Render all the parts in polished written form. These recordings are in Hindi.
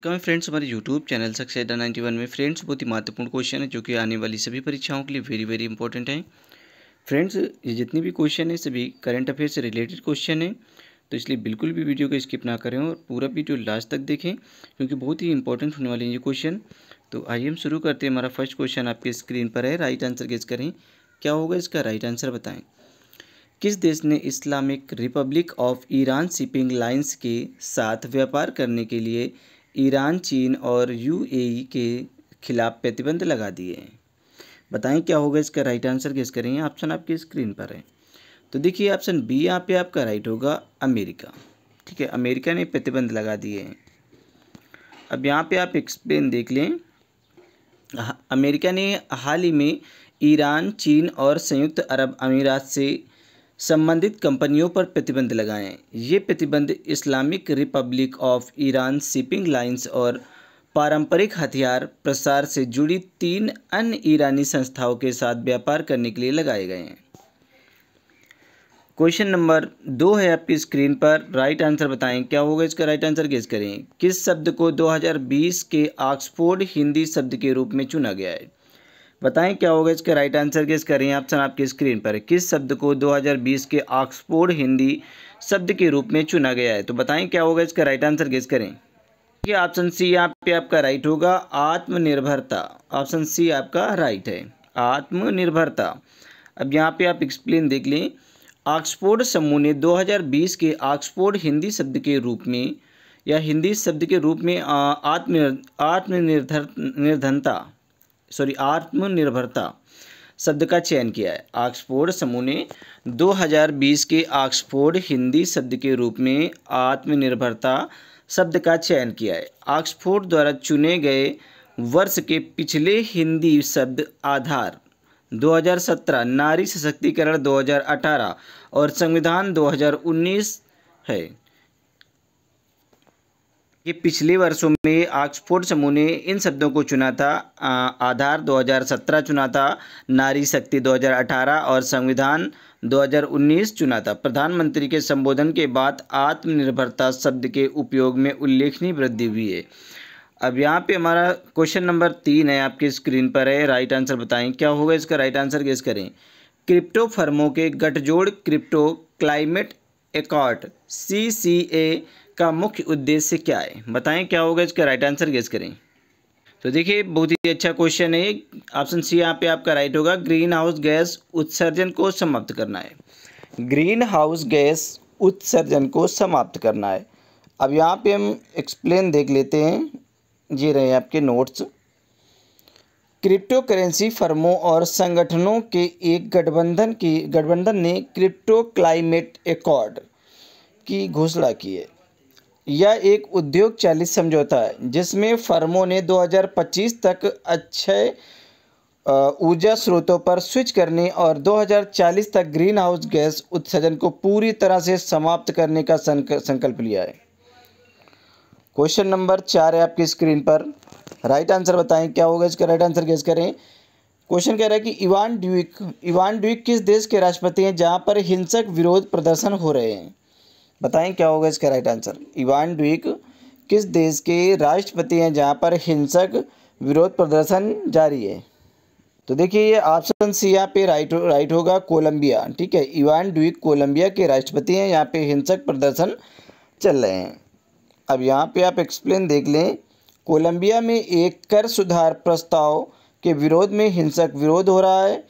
कमें फ्रेंड्स हमारे यूट्यूब चैनल सक्सेस अड्डा 91 में फ्रेंड्स बहुत ही महत्वपूर्ण क्वेश्चन है जो कि आने वाली सभी परीक्षाओं के लिए वेरी वेरी इंपॉर्टेंट है। फ्रेंड्स ये जितनी भी क्वेश्चन है सभी करंट अफेयर से रिलेटेड क्वेश्चन है, तो इसलिए बिल्कुल भी वीडियो को स्किप ना करें और पूरा वीडियो लास्ट तक देखें क्योंकि बहुत ही इंपॉर्टेंट होने वाले हैं ये क्वेश्चन। तो आइए हम शुरू करते हैं। हमारा फर्स्ट क्वेश्चन आपके स्क्रीन पर है। राइट आंसर गेस करें, क्या होगा इसका राइट आंसर बताएं। किस देश ने Islamic Republic of Iran shipping lines के साथ व्यापार करने के लिए ईरान, चीन और यूएई के खिलाफ प्रतिबंध लगा दिए हैं? बताएं क्या होगा इसका राइट आंसर गेस करें। ऑप्शन आपकी स्क्रीन पर है। तो देखिए ऑप्शन बी यहाँ पे आपका राइट होगा, अमेरिका। ठीक है, अमेरिका ने प्रतिबंध लगा दिए हैं। अब यहाँ पे आप एक्सप्लेन देख लें। अमेरिका ने हाल ही में ईरान, चीन और संयुक्त अरब अमीरात से संबंधित कंपनियों पर प्रतिबंध लगाए हैं। ये प्रतिबंध Islamic Republic of Iran shipping lines और पारंपरिक हथियार प्रसार से जुड़ी 3 अन्य ईरानी संस्थाओं के साथ व्यापार करने के लिए लगाए गए हैं। क्वेश्चन नंबर 2 है आपकी स्क्रीन पर। राइट आंसर बताएं, क्या होगा इसका राइट आंसर गेस करें। किस शब्द को 2020 के ऑक्सफोर्ड हिंदी शब्द के रूप में चुना गया है? बताएं क्या होगा इसका राइट आंसर गेस करें। ऑप्शन आपकी स्क्रीन पर है। किस शब्द को 2020 के ऑक्सफोर्ड हिंदी शब्द के रूप में चुना गया है? तो बताएं क्या होगा इसका राइट आंसर गेस करें। देखिए ऑप्शन सी यहाँ पे आपका राइट होगा, आत्मनिर्भरता। ऑप्शन सी आपका राइट है, आत्मनिर्भरता। अब यहाँ पे आप एक्सप्लेन देख लें। ऑक्सफोर्ड समूह ने 2020 के ऑक्सफोर्ड हिंदी शब्द के रूप में या हिंदी शब्द के रूप में आत्मनिर्भरता शब्द का चयन किया है। ऑक्सफोर्ड समूह ने 2020 के ऑक्सफोर्ड हिंदी शब्द के रूप में आत्मनिर्भरता शब्द का चयन किया है। ऑक्सफोर्ड द्वारा चुने गए वर्ष के पिछले हिंदी शब्द आधार 2017, नारी सशक्तिकरण 2018 और संविधान 2019 है। ये पिछले वर्षों में ऑक्सफोर्ड समूह ने इन शब्दों को चुना था। आधार 2017 चुना था, नारी शक्ति 2018 और संविधान 2019 चुना था। प्रधानमंत्री के संबोधन के बाद आत्मनिर्भरता शब्द के उपयोग में उल्लेखनीय वृद्धि हुई है। अब यहाँ पे हमारा क्वेश्चन नंबर 3 है, आपके स्क्रीन पर है। राइट आंसर बताएं, क्या होगा इसका राइट आंसर गेस करें। क्रिप्टो फर्मों के गठजोड़ क्रिप्टो क्लाइमेट एकॉर्ड CCA का मुख्य उद्देश्य क्या है? बताएं क्या होगा इसका राइट आंसर गेस करें। तो देखिए बहुत ही अच्छा क्वेश्चन है। ऑप्शन सी यहाँ पे आपका राइट होगा, ग्रीन हाउस गैस उत्सर्जन को समाप्त करना है। ग्रीन हाउस गैस उत्सर्जन को समाप्त करना है। अब यहाँ पे हम एक्सप्लेन देख लेते हैं। ये रहे आपके नोट्स। क्रिप्टो करेंसी फर्मों और संगठनों के एक गठबंधन ने क्रिप्टो क्लाइमेट एकॉर्ड की घोषणा की है। यह एक उद्योग चालित समझौता है जिसमें फर्मों ने 2025 तक अक्षय ऊर्जा स्रोतों पर स्विच करने और 2040 तक ग्रीन हाउस गैस उत्सर्जन को पूरी तरह से समाप्त करने का संकल्प लिया है। क्वेश्चन नंबर 4 है आपकी स्क्रीन पर। राइट आंसर बताएं, क्या होगा इसका राइट आंसर गेस करें। क्वेश्चन कह रहा है कि इवान ड्यूक किस देश के राष्ट्रपति हैं जहां पर हिंसक विरोध प्रदर्शन हो रहे हैं? बताएं क्या होगा इसका राइट आंसर। इवान ड्यूक किस देश के राष्ट्रपति हैं जहां पर हिंसक विरोध प्रदर्शन जारी है? तो देखिए ये ऑप्शन सी यहाँ पे राइट होगा, कोलंबिया। ठीक है, इवान ड्यूक कोलंबिया के राष्ट्रपति हैं। यहाँ पे हिंसक प्रदर्शन चल रहे हैं। अब यहाँ पे आप एक्सप्लेन देख लें। कोलंबिया में एक कर सुधार प्रस्ताव के विरोध में हिंसक विरोध हो रहा है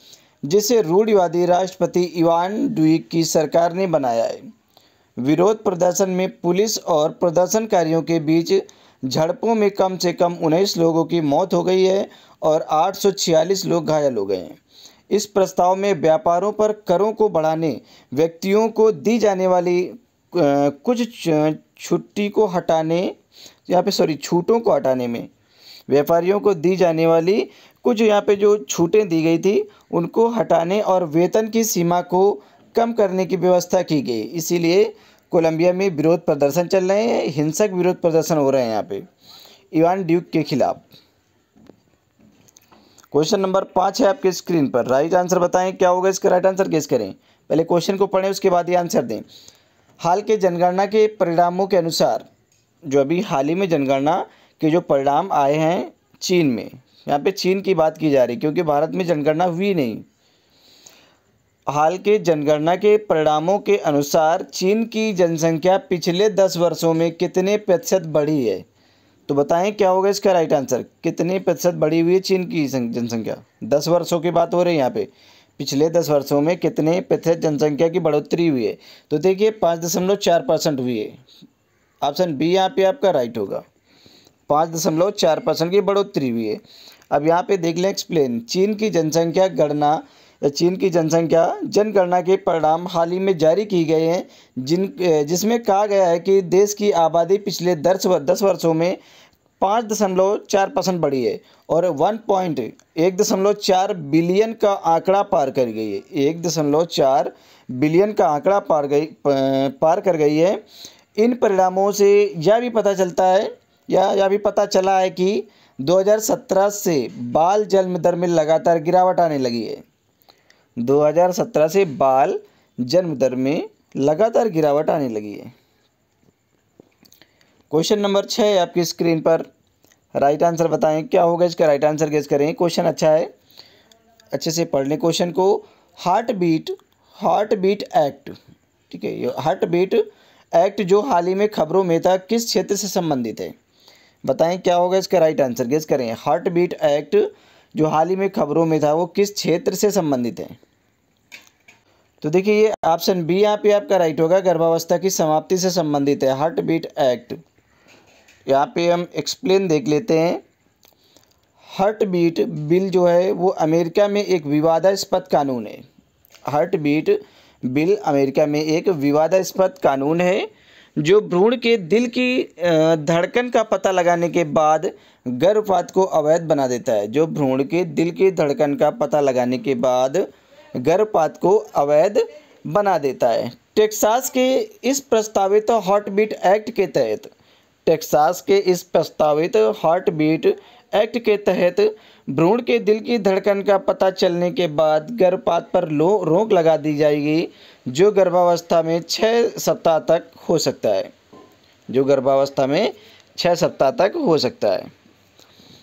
जिसे रूढ़िवादी राष्ट्रपति इवान ड्यूक की सरकार ने बनाया है। विरोध प्रदर्शन में पुलिस और प्रदर्शनकारियों के बीच झड़पों में कम से कम 19 लोगों की मौत हो गई है और 846 लोग घायल हो गए हैं। इस प्रस्ताव में व्यापारों पर करों को बढ़ाने, व्यक्तियों को दी जाने वाली कुछ छूटों को हटाने में, व्यापारियों को दी जाने वाली कुछ यहाँ पे जो छूटें दी गई थी उनको हटाने और वेतन की सीमा को कम करने की व्यवस्था की गई। इसीलिए कोलंबिया में विरोध प्रदर्शन चल रहे हैं, हिंसक विरोध प्रदर्शन हो रहे हैं यहाँ पे इवान ड्यूक के खिलाफ। क्वेश्चन नंबर 5 है आपके स्क्रीन पर। राइट आंसर बताएं, क्या होगा इसका राइट आंसर गेस करें। पहले क्वेश्चन को पढ़ें, उसके बाद ये आंसर दें। हाल के जनगणना के परिणामों के अनुसार जो अभी हाल ही में जनगणना के जो परिणाम आए हैं चीन में, यहाँ पे चीन की बात की जा रही क्योंकि भारत में जनगणना हुई नहीं। हाल के जनगणना के परिणामों के अनुसार चीन की जनसंख्या पिछले 10 वर्षों में कितने प्रतिशत बढ़ी है? तो बताएं क्या होगा इसका राइट आंसर। कितने प्रतिशत बढ़ी हुई है चीन की जनसंख्या? 10 वर्षों की बात हो रही है यहाँ पे। पिछले 10 वर्षों में कितने प्रतिशत जनसंख्या की बढ़ोतरी हुई है? तो देखिए 5.4% हुई है। ऑप्शन बी यहाँ पे आपका राइट होगा। 5.4% की बढ़ोतरी हुई है। अब यहाँ पे देख लें एक्सप्लेन। चीन की जनसंख्या जनगणना के परिणाम हाल ही में जारी की गए हैं जिसमें कहा गया है कि देश की आबादी पिछले 10 वर्षों में 5.4% बढ़ी है और 1.4 बिलियन का आंकड़ा पार कर गई है। 1.4 बिलियन का आंकड़ा पार कर गई है। इन परिणामों से यह भी पता चला है कि 2017 से बाल जन्म दर में लगातार गिरावट आने लगी है। 2017 से बाल जन्म दर में लगातार गिरावट आने लगी है। क्वेश्चन नंबर 6 है आपकी स्क्रीन पर। राइट आंसर बताएं क्या होगा इसका। राइट आंसर गेस करें। क्वेश्चन अच्छा है, अच्छे से पढ़ लें क्वेश्चन को। हार्ट बीट एक्ट, ठीक है, ये हार्ट बीट एक्ट जो हाल ही में खबरों में था किस क्षेत्र से संबंधित है? बताएं क्या होगा इसका राइट आंसर गेस करें। हार्ट बीट एक्ट जो हाल ही में खबरों में था वो किस क्षेत्र से संबंधित है? तो देखिए ये ऑप्शन बी यहाँ पे आपका राइट होगा, गर्भावस्था की समाप्ति से संबंधित है हार्ट बीट एक्ट। यहाँ पे हम एक्सप्लेन देख लेते हैं। हार्ट बीट बिल जो है वो अमेरिका में एक विवादास्पद कानून है। हार्ट बीट बिल अमेरिका में एक विवादास्पद कानून है जो भ्रूण के दिल की धड़कन का पता लगाने के बाद गर्भपात को अवैध बना देता है। जो भ्रूण के दिल की धड़कन का पता लगाने के बाद गर्भपात को अवैध बना देता है। टेक्सास के इस प्रस्तावित हार्ट बीट एक्ट के तहत भ्रूण के दिल की धड़कन का पता चलने के बाद गर्भपात पर रोक लगा दी जाएगी जो गर्भावस्था में 6 सप्ताह तक हो सकता है।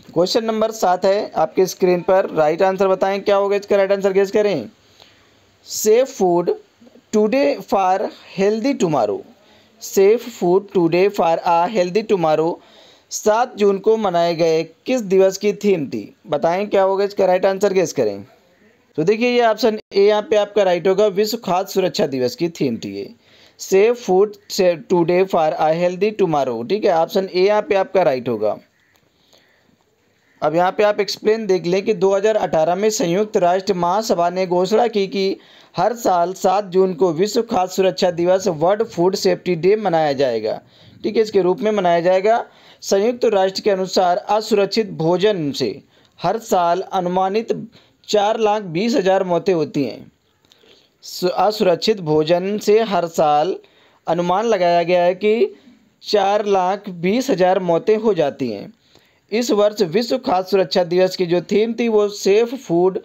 क्वेश्चन नंबर 7 है आपके स्क्रीन पर। राइट आंसर बताएं क्या होगा इसका। राइट आंसर गेस करें। Safe food today for healthy tomorrow. 7 जून को मनाए गए किस दिवस की थीम थी? बताएं क्या होगा इसका। राइट आंसर गेस करें। तो देखिए ये ऑप्शन ए यहाँ पे आपका राइट होगा, विश्व खाद्य सुरक्षा दिवस की थीम थी ये। Safe food today for a healthy tomorrow, ठीक है, ऑप्शन ए यहाँ पे आपका राइट होगा। अब यहाँ पे आप एक्सप्लेन देख लें कि 2018 में संयुक्त राष्ट्र महासभा ने घोषणा की कि हर साल 7 जून को विश्व खाद्य सुरक्षा दिवस वर्ल्ड फूड सेफ्टी डे मनाया जाएगा, ठीक है, इसके रूप में मनाया जाएगा। संयुक्त राष्ट्र के अनुसार असुरक्षित भोजन से हर साल अनुमानित 4,20,000 मौतें होती हैं। असुरक्षित भोजन से हर साल अनुमान लगाया गया है कि 4,20,000 मौतें हो जाती हैं। इस वर्ष विश्व खाद्य सुरक्षा दिवस की जो थीम थी वो safe food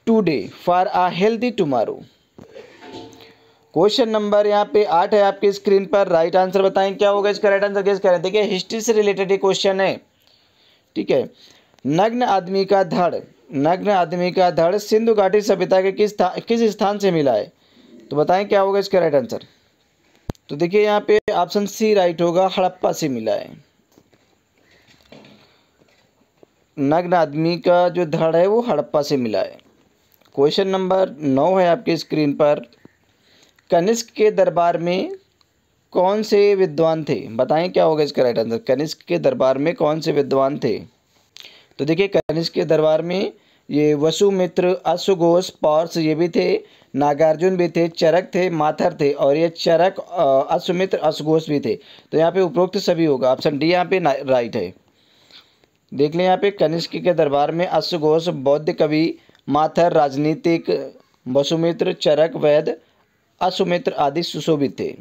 today for a healthy tomorrow. Question number यहाँ पे 8 है आपकी स्क्रीन पर। राइट आंसर बताएं क्या होगा इसका। राइट आंसर गेस करें। देखिए हिस्ट्री से रिलेटेड ये क्वेश्चन है, ठीक है। नग्न आदमी का धड़ सिंधु घाटी सभ्यता के किस स्थान से मिला है? तो बताएं क्या होगा इसका राइट आंसर। तो देखिए यहाँ पे ऑप्शन सी राइट होगा, हड़प्पा से मिला है। नग्न आदमी का जो धड़ है वो हड़प्पा से मिला है। क्वेश्चन नंबर 9 है आपकी स्क्रीन पर। कनिष्क के दरबार में कौन से विद्वान थे? बताएं क्या होगा इसका राइट आंसर। कनिष्क के दरबार में कौन से विद्वान थे? तो देखिए कनिष्क के दरबार में ये वसुमित्र, अश्वघोष, पौर्ष ये भी थे, नागार्जुन भी थे, चरक थे, माथर थे और ये चरक, अश्वमित्र, अश्वघोष भी थे। तो यहाँ पे उपरोक्त सभी होगा। ऑप्शन डी यहाँ पे राइट है। देख लें यहाँ पे कनिष्क के दरबार में अश्वघोष बौद्ध कवि, माथर राजनीतिक, वसुमित्र, चरक वैद्य, अश्वमित्र आदि सुशोभित थे।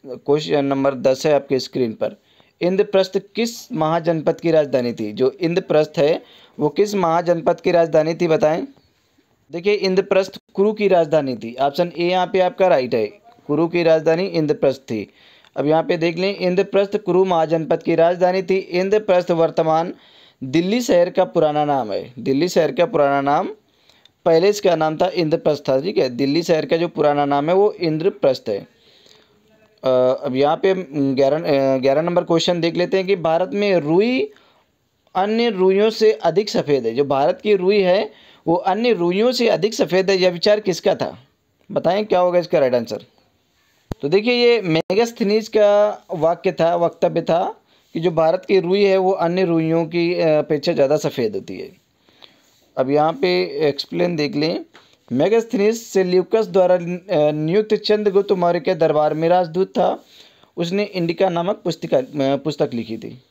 क्वेश्चन नंबर 10 है आपके स्क्रीन पर। इंद्रप्रस्थ किस महाजनपद की राजधानी थी? जो इंद्रप्रस्थ है वो किस महाजनपद की राजधानी थी बताएं। देखिए इंद्रप्रस्थ कुरु की राजधानी थी। ऑप्शन ए यहाँ पे आपका राइट है, कुरु की राजधानी इंद्रप्रस्थ थी। अब यहाँ पे देख लें, इंद्रप्रस्थ कुरु महाजनपद की राजधानी थी। इंद्रप्रस्थ वर्तमान दिल्ली शहर का पुराना नाम है। दिल्ली शहर का पुराना नाम, पहले इसका नाम था इंद्रप्रस्थ था, ठीक है। दिल्ली शहर का जो पुराना नाम है वो इंद्रप्रस्थ है। अब यहाँ पे 11 नंबर क्वेश्चन देख लेते हैं कि भारत में रुई अन्य रुइयों से अधिक सफ़ेद है। जो भारत की रुई है वो अन्य रुइयों से अधिक सफ़ेद है, यह विचार किसका था? बताएं क्या होगा इसका राइट आंसर। तो देखिए ये मेगास्थनीज का वक्तव्य था कि जो भारत की रुई है वो अन्य रुइयों की अपेक्षा ज़्यादा सफ़ेद होती है। अब यहाँ पे एक्सप्लेन देख लें। मेगास्थनीज सेल्यूकस द्वारा नियुक्त चंद्रगुप्त मौर्य के दरबार में राजदूत था। उसने इंडिका नामक पुस्तक लिखी थी।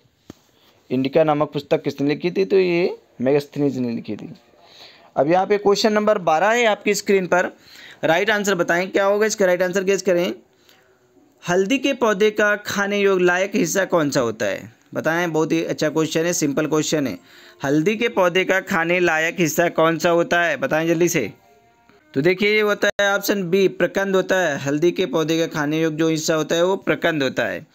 इंडिका नामक पुस्तक किसने लिखी थी? तो ये मेगास्थनीज ने लिखी थी। अब यहाँ पे क्वेश्चन नंबर 12 है आपकी स्क्रीन पर। राइट आंसर बताएं क्या होगा इसका। राइट आंसर गेस करें। हल्दी के पौधे का खाने योग्य लायक हिस्सा कौन सा होता है? बताएं। बहुत ही अच्छा क्वेश्चन है, सिंपल क्वेश्चन है। हल्दी के पौधे का खाने लायक हिस्सा कौन सा होता है? बताएं जल्दी से। तो देखिए ये होता है ऑप्शन बी, प्रकंद होता है। हल्दी के पौधे का खाने योग्य जो हिस्सा होता है वो प्रकंद होता है,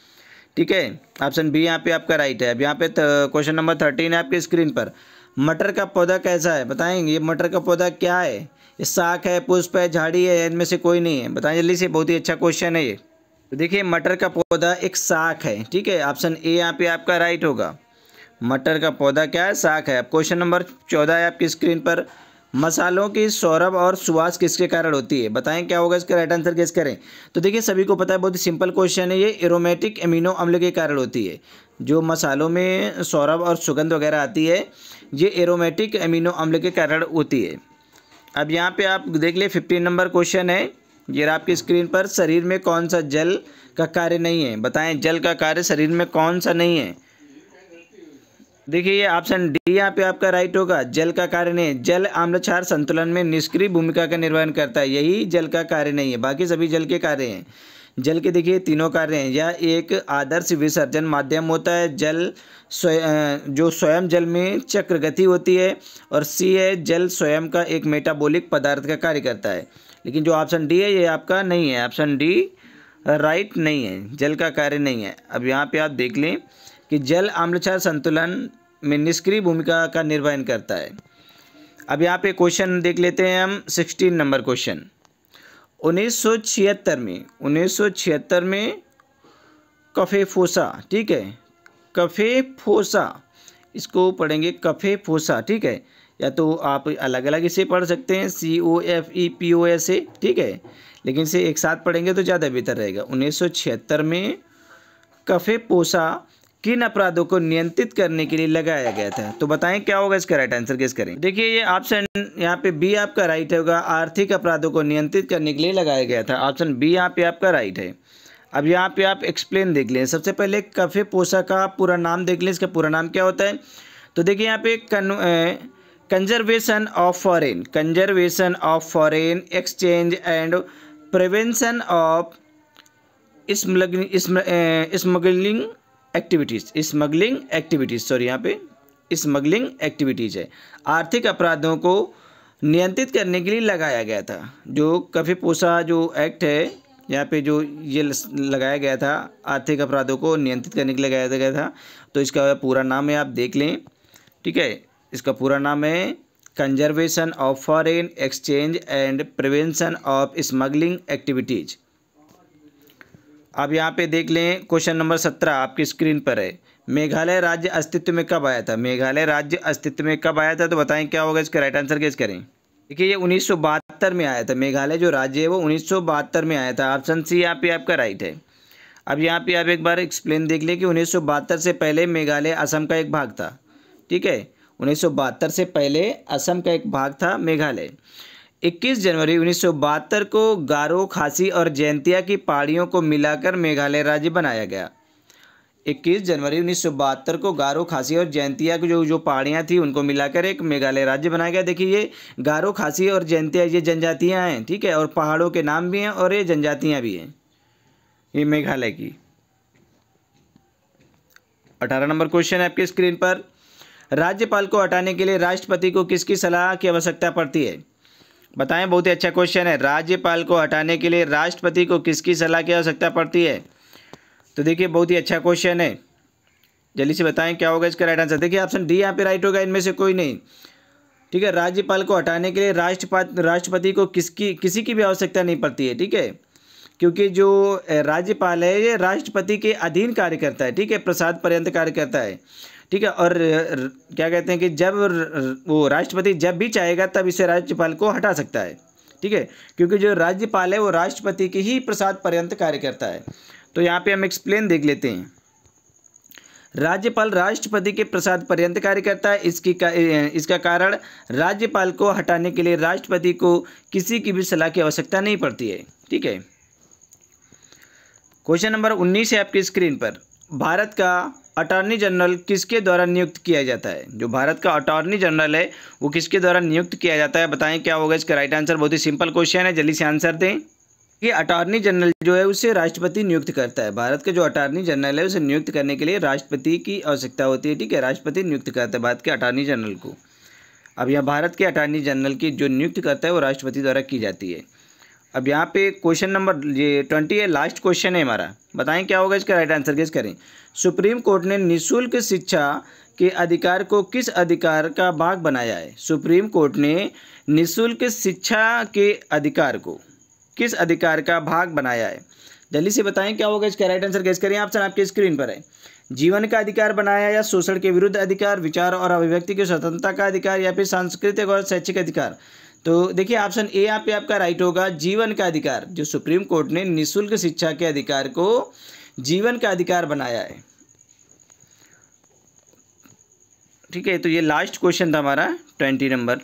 ठीक है। ऑप्शन बी यहाँ पे आपका राइट है। अब यहाँ पे क्वेश्चन नंबर 13 है आपकी स्क्रीन पर। मटर का पौधा कैसा है? बताएंगे। ये मटर का पौधा क्या है? ये शाख है, पुष्प है, झाड़ी है, इनमें से कोई नहीं है। बताएं जल्दी से, बहुत ही अच्छा क्वेश्चन है ये। तो देखिए मटर का पौधा एक शाख है, ठीक है। ऑप्शन ए यहाँ पे आपका राइट होगा। मटर का पौधा क्या है? शाख है। अब क्वेश्चन नंबर 14 है आपकी स्क्रीन पर। मसालों की सौरभ और सुवास किसके कारण होती है? बताएं क्या होगा इसका। राइट आंसर गेस करें। तो देखिए सभी को पता है, बहुत ही सिंपल क्वेश्चन है ये। एरोमेटिक एमिनो अम्ल के कारण होती है। जो मसालों में सौरभ और सुगंध वगैरह आती है, ये एरोमेटिक एमिनो अम्ल के कारण होती है। अब यहाँ पे आप देख ले 15 नंबर क्वेश्चन है ये आपकी स्क्रीन पर। शरीर में कौन सा जल का कार्य नहीं है? बताएं जल का कार्य शरीर में कौन सा नहीं है? देखिए ये ऑप्शन डी यहाँ पे आपका राइट होगा। जल का कार्य नहीं है। जल आम्ल क्षार संतुलन में निष्क्रिय भूमिका का निर्वहन करता है, यही जल का कार्य नहीं है। बाकी सभी जल के कार्य हैं। जल के देखिए तीनों कार्य हैं। यह एक आदर्श विसर्जन माध्यम होता है। जल जो स्वयं जल में चक्र गति होती है। और सी है, जल स्वयं का एक मेटाबॉलिक पदार्थ का कार्य करता है। लेकिन जो ऑप्शन डी है ये आपका नहीं है। ऑप्शन डी राइट नहीं है, जल का कार्य नहीं है। अब यहाँ पे आप देख लें कि जल आम्ल क्षार संतुलन में निष्क्रिय भूमिका का निर्वहन करता है। अब यहाँ पे क्वेश्चन देख लेते हैं हम 16 नंबर क्वेश्चन। 1976 में कफेफोसा, ठीक है, कफेफोसा, इसको पढ़ेंगे कफेफोसा, ठीक है। या तो आप अलग अलग इसे पढ़ सकते हैं COFEPOSA, ठीक है, लेकिन इसे एक साथ पढ़ेंगे तो ज़्यादा बेहतर रहेगा। 1976 में कफेफोसा किन अपराधों को नियंत्रित करने के लिए लगाया गया था? तो बताएं क्या होगा इसका। राइट आंसर गेस करें। देखिए ये ऑप्शन यहाँ पे बी आपका राइट होगा। आर्थिक अपराधों को नियंत्रित करने के लिए लगाया गया था। ऑप्शन बी यहाँ पे आपका राइट है। अब यहाँ पे आप एक्सप्लेन देख लें। सबसे पहले कफेफोसा का पूरा नाम देख लें। इसका पूरा नाम क्या होता है? तो देखिए यहाँ पे conservation of foreign exchange and prevention of smuggling activities है। आर्थिक अपराधों को नियंत्रित करने के लिए लगाया गया था। जो कफेफोसा जो एक्ट है यहाँ पे जो ये लगाया गया था, आर्थिक अपराधों को नियंत्रित करने के लिए लगाया गया था। तो इसका पूरा नाम है, आप देख लें, ठीक है। इसका पूरा नाम है conservation of foreign exchange and prevention of smuggling activities. अब यहाँ पे देख लें क्वेश्चन नंबर 17 आपकी स्क्रीन पर है। मेघालय राज्य अस्तित्व में कब आया था? मेघालय राज्य अस्तित्व में कब आया था? तो बताएं क्या होगा इसका। राइट आंसर गेस करें। देखिए ये 1972 में आया था। मेघालय जो राज्य है वो 1972 में आया था। ऑप्शन सी यहाँ पे आपका राइट है। अब यहाँ पे आप एक बार एक्सप्लेन देख लें कि 1972 से पहले मेघालय असम का एक भाग था, ठीक है। 1972 से पहले असम का एक भाग था मेघालय। 21 जनवरी 1972 को गारो, खासी और जैंतिया की पहाड़ियों को मिलाकर मेघालय राज्य बनाया गया। 21 जनवरी 1972 को गारो, खासी और जैंतिया की जो पहाड़ियाँ थी उनको मिलाकर एक मेघालय राज्य बनाया गया। देखिए ये गारो, खासी और जैंतिया ये जनजातियाँ हैं, ठीक है, और पहाड़ों के नाम भी हैं और ये जनजातियाँ भी हैं ये मेघालय की। 18 नंबर क्वेश्चन है आपकी स्क्रीन पर। राज्यपाल को हटाने के लिए राष्ट्रपति को किसकी सलाह की आवश्यकता पड़ती है? बताएं, बहुत ही अच्छा क्वेश्चन है। राज्यपाल को हटाने के लिए राष्ट्रपति को किसकी सलाह की आवश्यकता पड़ती है? तो देखिए बहुत ही अच्छा क्वेश्चन है, जल्दी से बताएं क्या होगा इसका राइट आंसर। देखिए ऑप्शन डी यहाँ पे राइट होगा, इनमें से कोई नहीं। ठीक है, राज्यपाल को हटाने के लिए राष्ट्रपति को किसी की भी आवश्यकता नहीं पड़ती है। ठीक है, क्योंकि जो राज्यपाल है ये राष्ट्रपति के अधीन कार्य करता है। ठीक है, प्रसाद पर्यंत कार्य करता है। ठीक है, और क्या कहते हैं कि जब वो राष्ट्रपति जब भी चाहेगा तब इसे राज्यपाल को हटा सकता है। ठीक है, क्योंकि जो राज्यपाल है वो राष्ट्रपति के ही प्रसाद पर्यंत कार्य करता है। तो यहाँ पे हम एक्सप्लेन देख लेते हैं। राज्यपाल राष्ट्रपति के प्रसाद पर्यंत कार्य करता है। इसका कारण राज्यपाल को हटाने के लिए राष्ट्रपति को किसी की भी सलाह की आवश्यकता नहीं पड़ती है। ठीक है, क्वेश्चन नंबर 19 है आपकी स्क्रीन पर। भारत का अटॉर्नी जनरल किसके द्वारा नियुक्त किया जाता है? जो भारत का अटॉर्नी जनरल है वो किसके द्वारा नियुक्त किया जाता है? बताएं क्या होगा इसका राइट आंसर। बहुत ही सिंपल क्वेश्चन है, जल्दी से आंसर दें। ये अटॉर्नी जनरल जो है उसे राष्ट्रपति नियुक्त करता है। भारत का जो अटॉर्नी जनरल है उसे नियुक्त करने के लिए राष्ट्रपति की आवश्यकता होती है। ठीक है, राष्ट्रपति नियुक्त करता है भारत के अटॉर्नी जनरल को। अब यहाँ भारत के अटॉर्नी जनरल की जो नियुक्त करता है वो राष्ट्रपति द्वारा की जाती है। अब यहाँ पे क्वेश्चन नंबर 20 है, लास्ट क्वेश्चन है हमारा। बताएं क्या होगा इसका राइट आंसर, गेस करें। सुप्रीम कोर्ट ने निःशुल्क शिक्षा के अधिकार को किस अधिकार का भाग बनाया है? सुप्रीम कोर्ट ने निःशुल्क शिक्षा के अधिकार को किस अधिकार का भाग बनाया है? जल्दी से बताएं क्या होगा इसका राइट आंसर, गेस करें। ऑप्शन आपके स्क्रीन पर है। जीवन का अधिकार बनाया, या शोषण के विरुद्ध अधिकार, विचार और अभिव्यक्ति की स्वतंत्रता का अधिकार, या फिर सांस्कृतिक और शैक्षिक अधिकार। तो देखिए ऑप्शन ए यहाँ पे आपका राइट होगा, जीवन का अधिकार। जो सुप्रीम कोर्ट ने निःशुल्क शिक्षा के अधिकार को जीवन का अधिकार बनाया है। ठीक है, तो ये लास्ट क्वेश्चन था हमारा 20 नंबर।